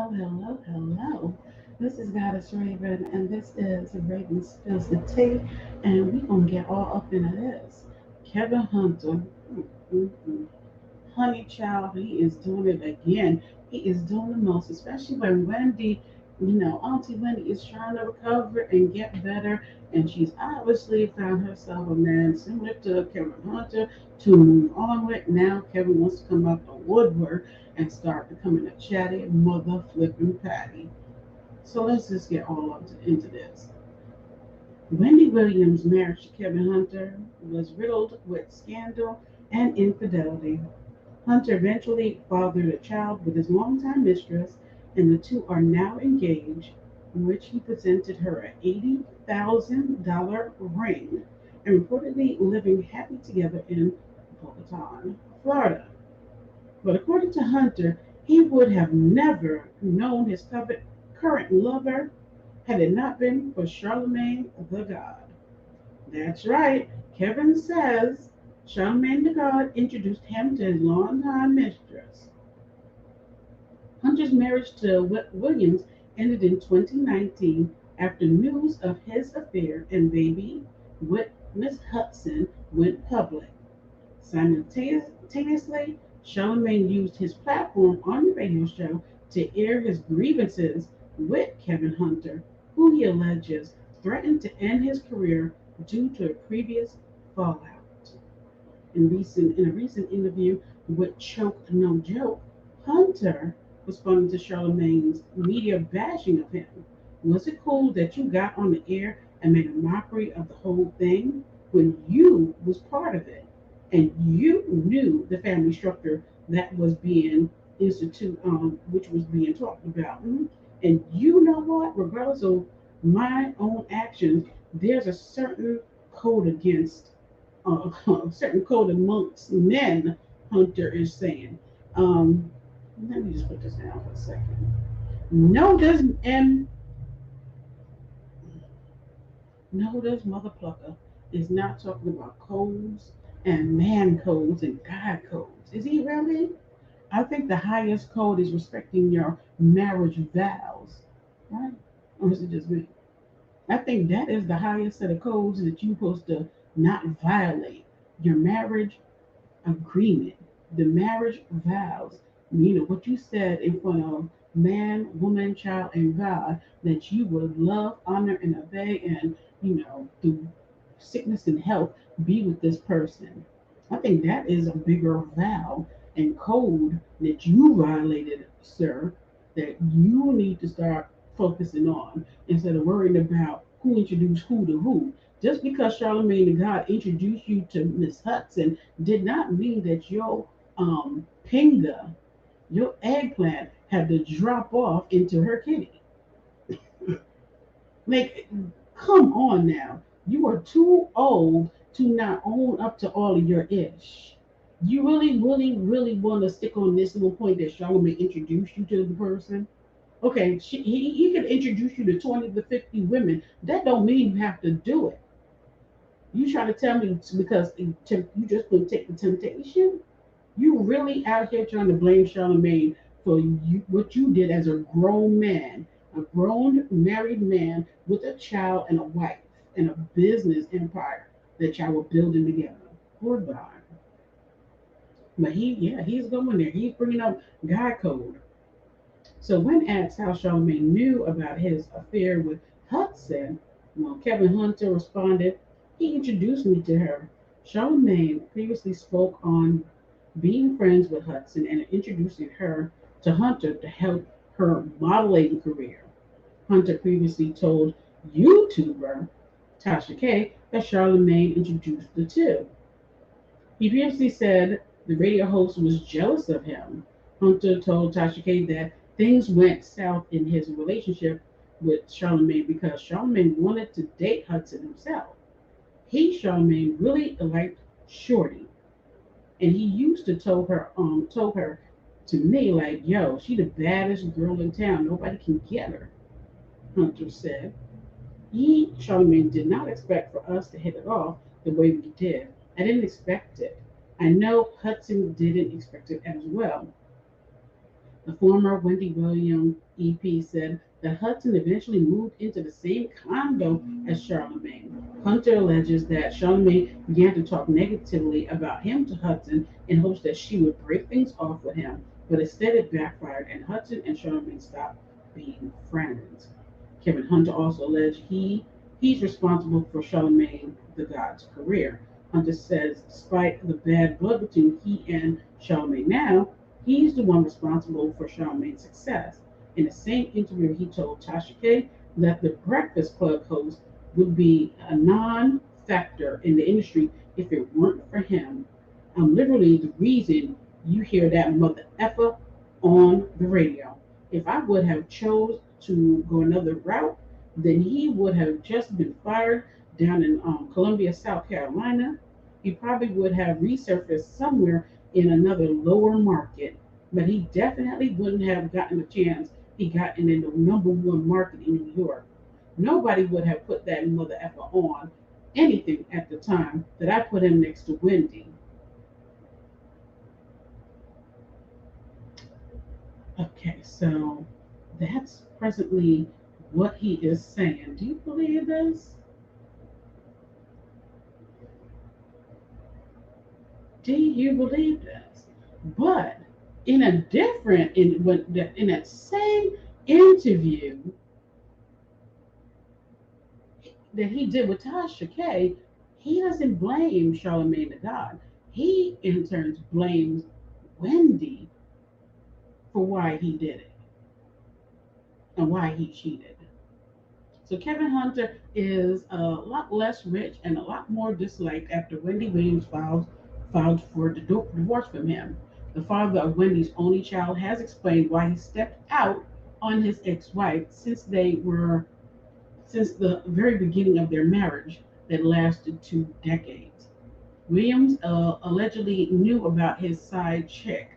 Hello. This is Goddess Raven, and this is Raven Spills the Tea, and we gonna get all up into this. Kevin Hunter, mm-mm. Honey Child, he is doing it again. He is doing the most, especially when Wendy, Auntie Wendy is trying to recover and get better, and she's obviously found herself a man similar to Kevin Hunter to move on with. Now Kevin wants to come out the woodwork and start becoming a chatty mother flipping patty. So let's just get all into this. Wendy Williams' marriage to Kevin Hunter was riddled with scandal and infidelity. Hunter eventually fathered a child with his longtime mistress, and the two are now engaged, in which he presented her an $80,000 ring and reportedly living happy together in Bogota, Florida. But according to Hunter, he would have never known his current lover had it not been for Charlemagne the God. That's right. Kevin says Charlemagne the God introduced him to his longtime mistress. Hunter's marriage to Williams ended in 2019 after news of his affair and baby with Miss Hudson went public. Simultaneously, Charlemagne used his platform on the radio show to air his grievances with Kevin Hunter, who he alleges threatened to end his career due to a previous fallout. In a recent interview with Choke No Joke, Hunter responded to Charlemagne's media bashing of him. Was it cool that you got on the air and made a mockery of the whole thing when you was part of it and you knew the family structure that was being which was being talked about? And you know what? Regardless of my own actions, there's a certain code against a certain code amongst men, Hunter is saying. Um, Let me just put this down for a second. No, does and no, does Mother Plucker is not talking about codes and man codes and God codes. Is he really? I think the highest code is respecting your marriage vows, right? Or is it just me? I think that is the highest set of codes that you're supposed to not violate. Your marriage agreement, the marriage vows, what you said in front of man, woman, child, and God, that you would love, honor, and obey, and, through sickness and health, be with this person. I think that is a bigger vow and code that you violated, sir, that you need to start focusing on instead of worrying about who introduced who to who. Just because Charlemagne the God introduced you to Miss Hudson did not mean that your pinga, your eggplant, had to drop off into her kitty. Like, come on now. You are too old to not own up to all of your ish. You really want to stick on this little point that Charlemagne introduced you to the person? Okay, he could introduce you to 20 to 50 women. That don't mean you have to do it. You trying to tell me because you just couldn't take the temptation? You really out here trying to blame Charlemagne for what you did as a grown man, a grown married man with a child and a wife and a business empire that y'all were building together. Goodbye. But he's going there. He's bringing up guy code. So when asked how Charlemagne knew about his affair with Hudson, well, Kevin Hunter responded, he introduced me to her. Charlemagne previously spoke on being friends with Hudson and introducing her to Hunter to help her modeling career. Hunter previously told YouTuber Tasha K that Charlemagne introduced the two. He previously said the radio host was jealous of him. Hunter told Tasha K that things went south in his relationship with Charlemagne because Charlemagne wanted to date Hudson himself. Charlemagne, really liked Shorty, and he used to told her to me like, "Yo, she the baddest girl in town. Nobody can get her." Hunter said Charlemagne did not expect for us to hit it off the way we did. I didn't expect it. I know Hudson didn't expect it as well. The former Wendy Williams EP said that Hudson eventually moved into the same condo as Charlemagne. Hunter alleges that Charlemagne began to talk negatively about him to Hudson in hopes that she would break things off with him, but instead it backfired and Hudson and Charlemagne stopped being friends. Kevin Hunter also alleged he's responsible for Charlemagne the God's career. Hunter says despite the bad blood between he and Charlemagne now, he's the one responsible for Charlemagne's success. In the same interview, he told Tasha K that the Breakfast Club host would be a non factor in the industry if it weren't for him. I'm literally the reason you hear that mother effer on the radio. If I would have chose to go another route, then he would have just been fired down in Columbia, South Carolina. He probably would have resurfaced somewhere in another lower market, but he definitely wouldn't have gotten the chance he got in the number one market in New York. Nobody would have put that mother effer on anything at the time that I put him next to Wendy. Okay, so that's presently what he is saying. Do you believe this? Do you believe this? But in that same interview that he did with Tasha K, he doesn't blame Charlemagne the God. He in turn blames Wendy for why he did it and why he cheated. So Kevin Hunter is a lot less rich and a lot more disliked after Wendy Williams filed for divorce from him. The father of Wendy's only child has explained why he stepped out on his ex-wife since the very beginning of their marriage that lasted 2 decades. Williams allegedly knew about his side chick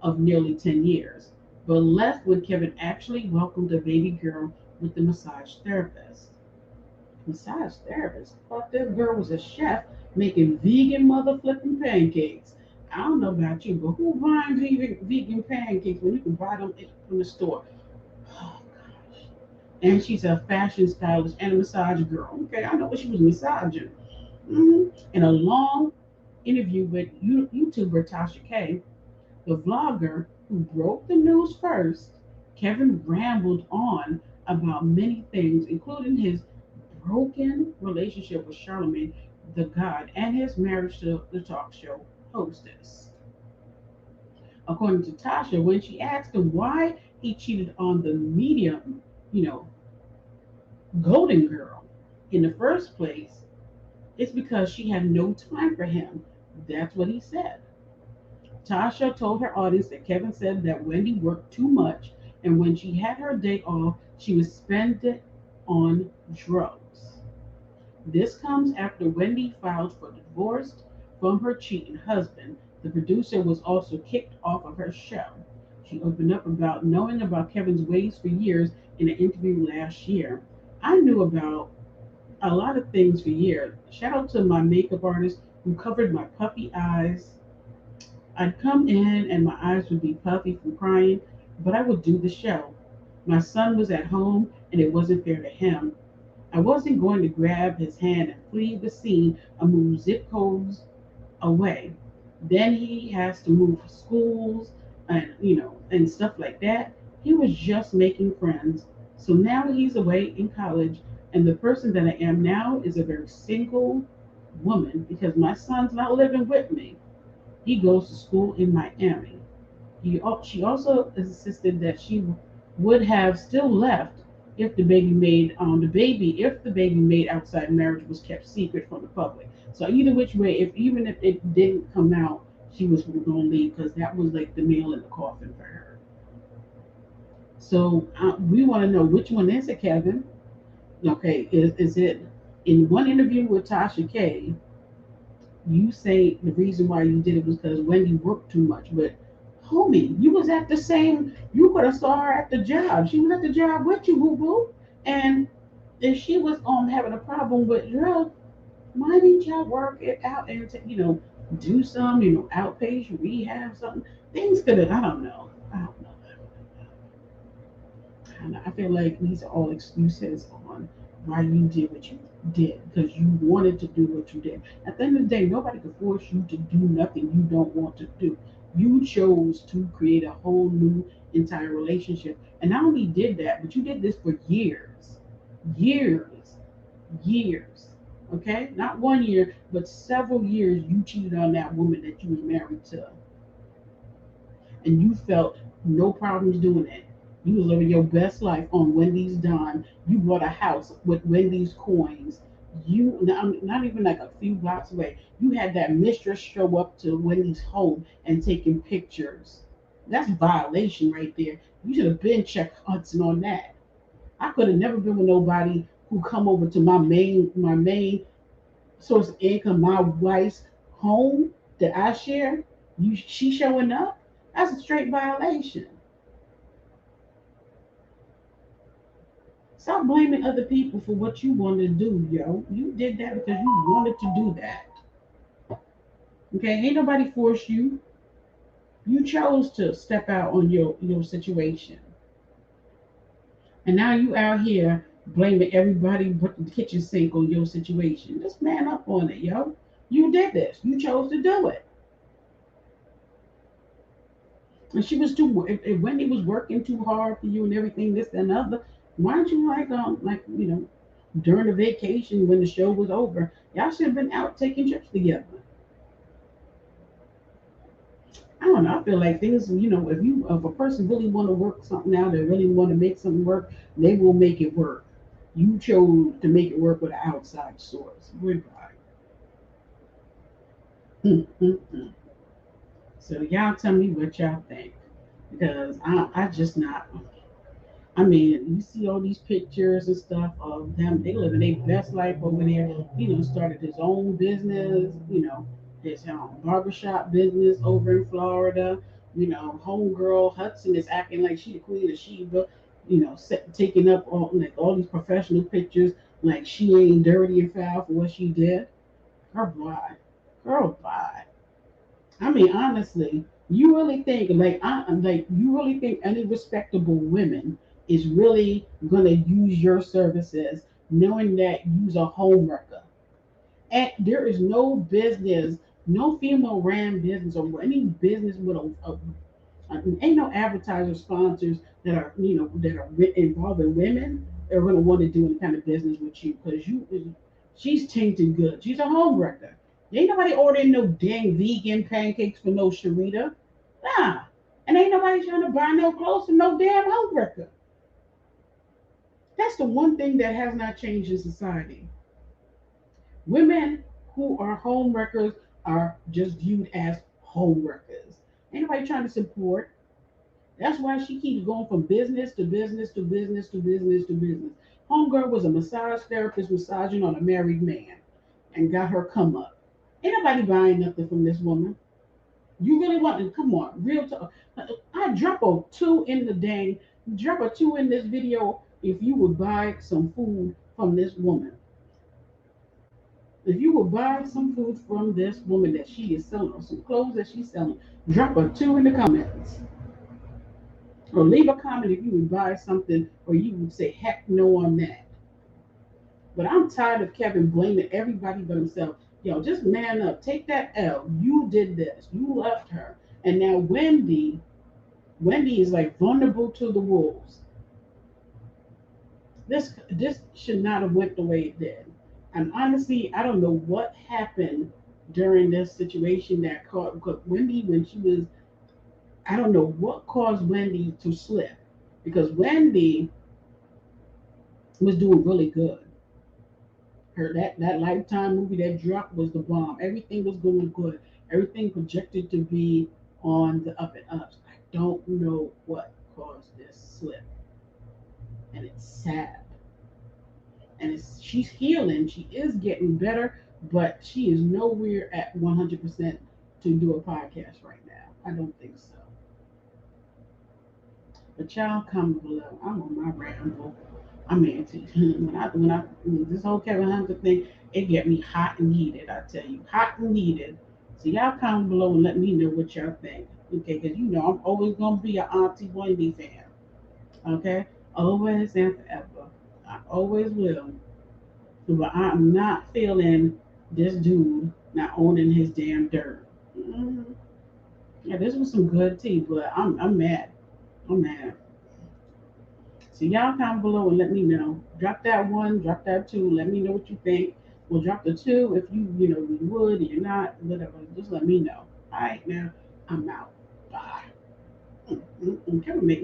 of nearly 10 years, but left when Kevin actually welcomed a baby girl with the massage therapist. Massage therapist? I thought this girl was a chef making vegan mother flipping pancakes. I don't know about you, but who buying vegan pancakes when you can buy them from the store? Oh gosh. And she's a fashion stylist and a massage girl. Okay, I know what she was massaging. In a long interview with YouTuber Tasha K, the vlogger who broke the news first, Kevin rambled on about many things, including his broken relationship with Charlemagne the God and his marriage to the talk show hostess. According to Tasha, when she asked him why he cheated on the medium, you know, golden girl in the first place, it's because she had no time for him. That's what he said. Tasha told her audience that Kevin said that Wendy worked too much, and when she had her day off, she would spend it on drugs. This comes after Wendy filed for divorce from her cheating husband. The producer was also kicked off of her show. She opened up about knowing about Kevin's ways for years in an interview last year. I knew about a lot of things for years. Shout out to my makeup artist who covered my puffy eyes. I'd come in and my eyes would be puffy from crying, but I would do the show. My son was at home and it wasn't fair to him. I wasn't going to grab his hand and flee the scene and move zip codes away. Then he has to move schools and stuff like that. He was just making friends. So now he's away in college, and the person that I am now is a very single woman because my son's not living with me. He goes to school in Miami. She also insisted that she would have still left if the baby made outside marriage was kept secret from the public. So either which way, if even if it didn't come out, she was going to leave because that was like the nail in the coffin for her. So we want to know which one is it, Kevin? Okay, is it in one interview with Tasha K? You say the reason why you did it was because Wendy worked too much, but homie, you was at the same. You could have saw her at the job. She was at the job with you, boo boo. And if she was having a problem with drugs, why didn't y'all work it out and do some outpatient rehab something? Things could have. I don't know. I don't know. And I feel like these are all excuses on why you did what you did because you wanted to do what you did. At the end of the day, nobody can force you to do nothing you don't want to do. You chose to create a whole new entire relationship. And not only did that, but you did this for years. Years. Years. Okay? Not 1 year, but several years you cheated on that woman that you was married to and you felt no problems doing it. You was living your best life on Wendy's dime. You bought a house with Wendy's coins. You not even like a few blocks away. You had that mistress show up to Wendy's home and taking pictures. That's violation right there. You should have been checked Hudson on that. I could have never been with nobody who come over to my main source of income, my wife's home that I share. She showing up. That's a straight violation. Stop blaming other people for what you wanted to do, yo. You did that because you wanted to do that. Okay, ain't nobody forced you. You chose to step out on your situation, and now you out here blaming everybody but the kitchen sink on your situation. Just man up on it, yo. You did this. You chose to do it. And she was too. If Wendy was working too hard for you and everything, this and other, why don't you during the vacation when the show was over, y'all should have been out taking trips together. I don't know. I feel like things, if a person really want to work something out, they really want to make something work, they will make it work. You chose to make it work with an outside source. Goodbye. Mm-mm-mm. So y'all tell me what y'all think because I just not. I mean, you see all these pictures and stuff of them. They living their best life over there. Started his own business. His barbershop business over in Florida. Homegirl Hudson is acting like she the queen of Sheba. Taking up all these professional pictures like she ain't dirty and foul for what she did. Girl, bye. Girl, bye. I mean, honestly, you really think you really think any respectable women is really gonna use your services, knowing that you's a homewrecker, and there is no business, no female ran business or any business with ain't no advertiser sponsors that are involving women that are gonna want to do any kind of business with you because she's tainted good. She's a homewrecker. Ain't nobody ordering no dang vegan pancakes for no Sharita. Nah. And ain't nobody trying to buy no clothes from no damn homewrecker. That's the one thing that has not changed in society. Women who are homewreckers are just viewed as homewreckers. Ain't nobody trying to support. That's why she keeps going from business to business to business to business to business. Homegirl was a massage therapist massaging on a married man and got her come up. Ain't nobody buying nothing from this woman. You really want to come on, real talk. I drop a two in the dang, drop a two in this video if you would buy some food from this woman. If you would buy some food from this woman that she is selling, or some clothes that she's selling, drop a two in the comments. Or leave a comment if you would buy something, or you would say, heck no on that. But I'm tired of Kevin blaming everybody but himself. Yo, just man up. Take that L. You did this. You left her. And now Wendy is like vulnerable to the wolves. This should not have went the way it did. And honestly, I don't know what happened during this situation that caused Wendy when she was. I don't know what caused Wendy to slip because Wendy was doing really good. That Lifetime movie that dropped was the bomb. Everything was going good. Everything projected to be on the up and ups. I don't know what caused this slip, and it's sad. And she's healing. She is getting better, but she is nowhere at 100% to do a podcast right now. I don't think so. But y'all comment below. I'm on my ramble. I mean, when this whole Kevin Hunter thing, it get me hot and heated. I tell you, hot and heated. So y'all comment below and let me know what y'all think. Okay, because I'm always gonna be an Auntie Wendy fan. Okay, Always and forever. I always will. But I'm not feeling this dude not owning his damn dirt. Hmm. Yeah, this was some good tea, but I'm mad. I'm mad. So y'all comment below and let me know. Drop that one, drop that two. Let me know what you think. We'll drop the two if you would, you're not, whatever. Just let me know. All right, now I'm out. Bye. Come and make